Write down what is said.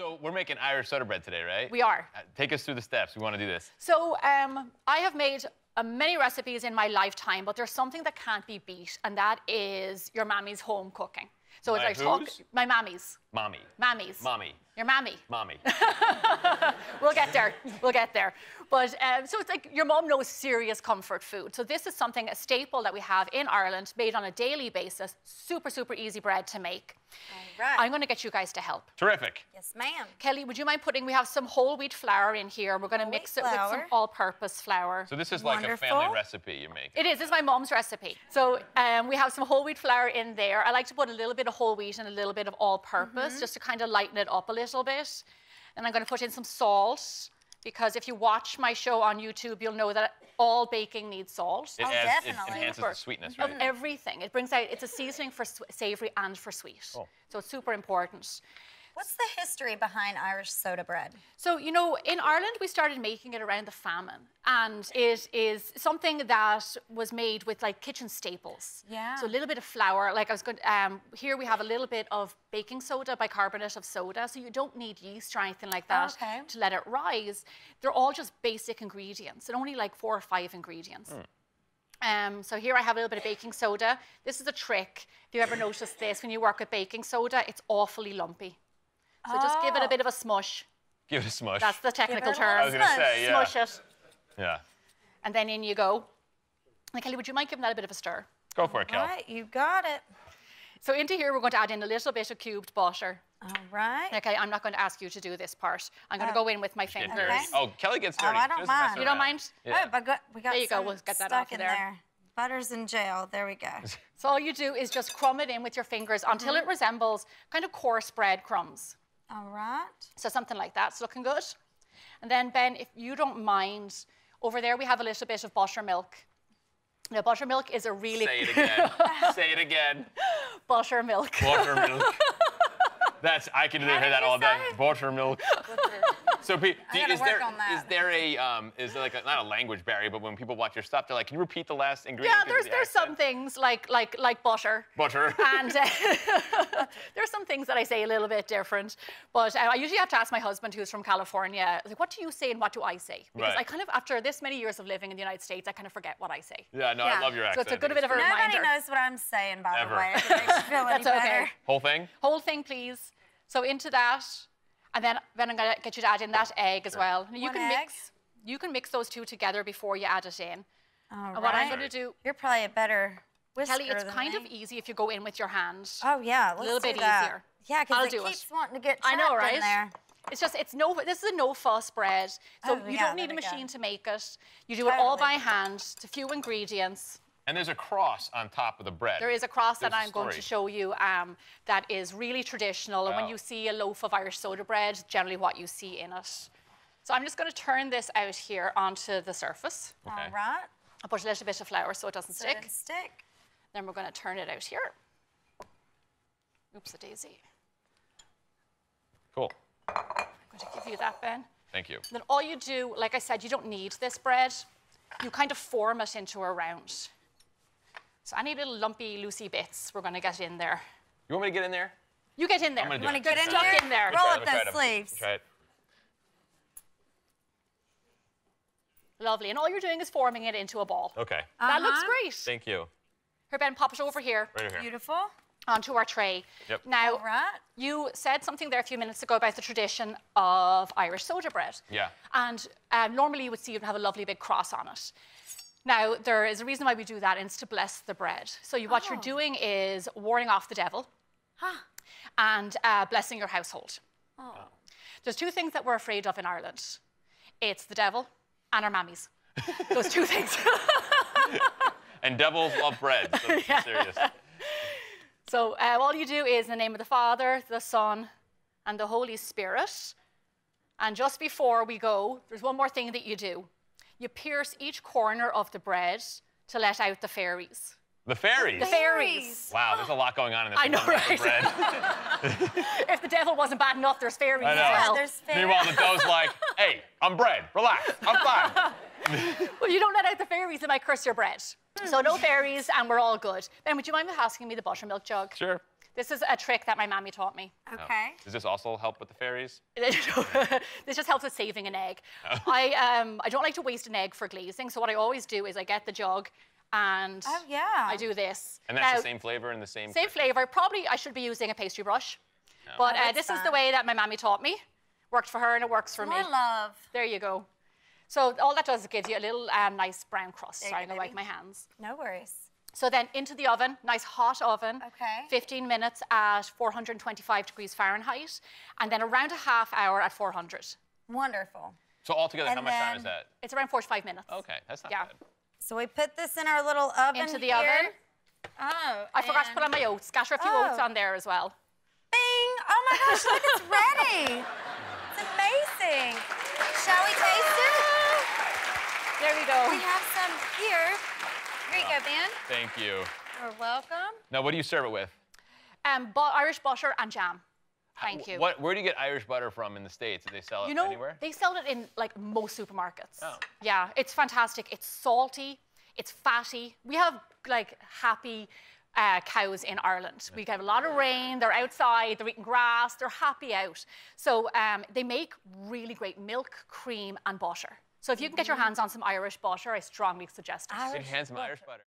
So we're making Irish soda bread today, right? We are. Take us through the steps. We want to do this. So I have made many recipes in my lifetime, but there's something that can't be beat, and that is your mammy's home cooking. So My as I talk, whose? my mammy's. Mommy. Mammy's. Mommy. Your mammy. Mommy. We'll get there. We'll get there. But so it's like your mom knows serious comfort food. So this is something, a staple that we have in Ireland, made on a daily basis. Super, super easy bread to make. All right. I'm going to get you guys to help. Terrific. Yes, ma'am. Kelly, would you mind putting, we have some whole wheat flour in here. We're going to mix it with some all-purpose flour. So this is like a family recipe you make. It is. This is my mom's recipe. So we have some whole wheat flour in there. I like to put a little bit of whole wheat and a little bit of all-purpose, just to kind of lighten it up a little bit. And I'm going to put in some salt, because if you watch my show on YouTube, you'll know that all baking needs salt. It enhances the sweetness, right? Of everything. It brings out, it's a seasoning for savory and for sweet. Oh. So it's super important. What's the history behind Irish soda bread? So, you know, in Ireland, we started making it around the famine. And it is something that was made with, like, kitchen staples. Yeah. So a little bit of flour. Like I was going to, here we have a little bit of baking soda, bicarbonate of soda. So you don't need yeast or anything like that to let it rise. They're all just basic ingredients. And only like 4 or 5 ingredients. So here I have a little bit of baking soda. This is a trick. If you ever noticed this, when you work with baking soda, it's awfully lumpy. So just give it a bit of a smush. Give it a smush. That's the technical term. I was going to say, yeah. Smush it. Yeah. And then in you go. And Kelly, would you mind giving that a bit of a stir? Go for it, Kel. All right, you got it. So into here, we're going to add in a little bit of cubed butter. All right. Okay, I'm not going to ask you to do this part. I'm going to go in with my fingers. Okay. Oh, Kelly gets dirty. Oh, I don't mind. You don't mind? Yeah. Oh, but we got there you go. some We'll get that stuck off in there. Butter's in jail. There we go. So all you do is just crumb it in with your fingers until it resembles kind of coarse bread crumbs. All right. So something like that's looking good. And then, Ben, if you don't mind, over there we have a little bit of buttermilk. Now, buttermilk is a really... Say it again. Say it again. Buttermilk. Buttermilk. That's, I can hear that all day. Buttermilk. So, is there like a, not a language barrier, but when people watch your stuff, they're like, can you repeat the last ingredient? Yeah, there's some things like butter. Butter. And there's some things that I say a little bit different. But I usually have to ask my husband, who's from California, like, what do you say and what do I say? Because I kind of, after this many years of living in the United States, I kind of forget what I say. Yeah, no, I love your accent. So it's a good bit of a reminder. Nobody knows what I'm saying, by the way. If it makes you feel any better. Okay. Whole thing? Whole thing, please. So into that, and then I'm going to get you to add in that egg as well. And you can mix those two together before you add it in. All and what I'm going to do... You're probably a better whisker Kelly, it's than kind of easy if you go in with your hand. Oh, yeah. Let's a little bit do that. easier. Yeah, because it keeps wanting to get trapped in there. It's just, this is a no-fuss bread. So you don't need a machine to make it. You do it all by hand. It's a few ingredients. And there's a cross on top of the bread. There is a cross that I'm going to show you that is really traditional. And when you see a loaf of Irish soda bread, generally what you see in it. So I'm just going to turn this out here onto the surface. Okay. All right. I'll put a little bit of flour so it doesn't stick. It doesn't stick. Then we're going to turn it out here. Oops, a daisy. Cool. I'm going to give you that, Ben. Thank you. Then all you do, like I said, you don't need this bread. You kind of form it into a round. So any little lumpy, loosey bits, we're going to get in there. You want me to get in there? You get in there. You want to get in there? Roll up those sleeves. Try it. Lovely. And all you're doing is forming it into a ball. Okay. That looks great. Thank you. Here, Ben, pop it over here. Right over here. Beautiful. Onto our tray. Yep. Now, you said something there a few minutes ago about the tradition of Irish soda bread. Yeah. And normally you would see it have a lovely big cross on it. Now, there is a reason why we do that, and it's to bless the bread. So what you're doing is warding off the devil and blessing your household. There's 2 things that we're afraid of in Ireland. It's the devil and our mammies. Those 2 things. And devils love bread, so it's serious. So all you do is in the name of the Father, the Son, and the Holy Spirit. And just before we go, there's one more thing that you do. You pierce each corner of the bread to let out the fairies. The fairies? The fairies. Wow, there's a lot going on in this. I know, right? Bread. If the devil wasn't bad enough, there's fairies as well. Yeah, there's fairies. Meanwhile, the dough's like, hey, I'm bread. Relax. I'm fine. Well, you don't let out the fairies, they might curse your bread. So no fairies, and we're all good. Ben, would you mind asking me the buttermilk jug? Sure. This is a trick that my mommy taught me. Okay. Does this also help with the fairies? This just helps with saving an egg. I don't like to waste an egg for glazing, so what I always do is I get the jug and I do this. And that's the same flavor and the same... Same flavor. Probably I should be using a pastry brush. No. But this is the way that my mommy taught me. Worked for her and it works for me. More love. There you go. So all that does is gives you a little nice brown crust. Sorry, I'm going to wipe my hands. No worries. So then into the oven, nice hot oven. Okay. 15 minutes at 425 degrees Fahrenheit. And then around a half hour at 400. Wonderful. So altogether, how much time is that? It's around 45 minutes. Okay, that's not bad. So we put this in our little oven into the oven. Oh. I forgot to put on my oats. Scatter a few oats on there as well. Bing! Oh my gosh, look, it's ready. It's amazing. Shall we taste it? There we go. We have some here. Here you go, Ben. Thank you. You're welcome. Now, what do you serve it with? Irish butter and jam. Thank you. Where do you get Irish butter from in the States? Do they sell it anywhere? They sell it in like most supermarkets. Oh. Yeah, it's fantastic. It's salty. It's fatty. We have like happy cows in Ireland. We get a lot of rain. They're outside. They're eating grass. They're happy out. So they make really great milk, cream, and butter. So if you can get your hands on some Irish butter, I strongly suggest it. Get your hands on Irish butter.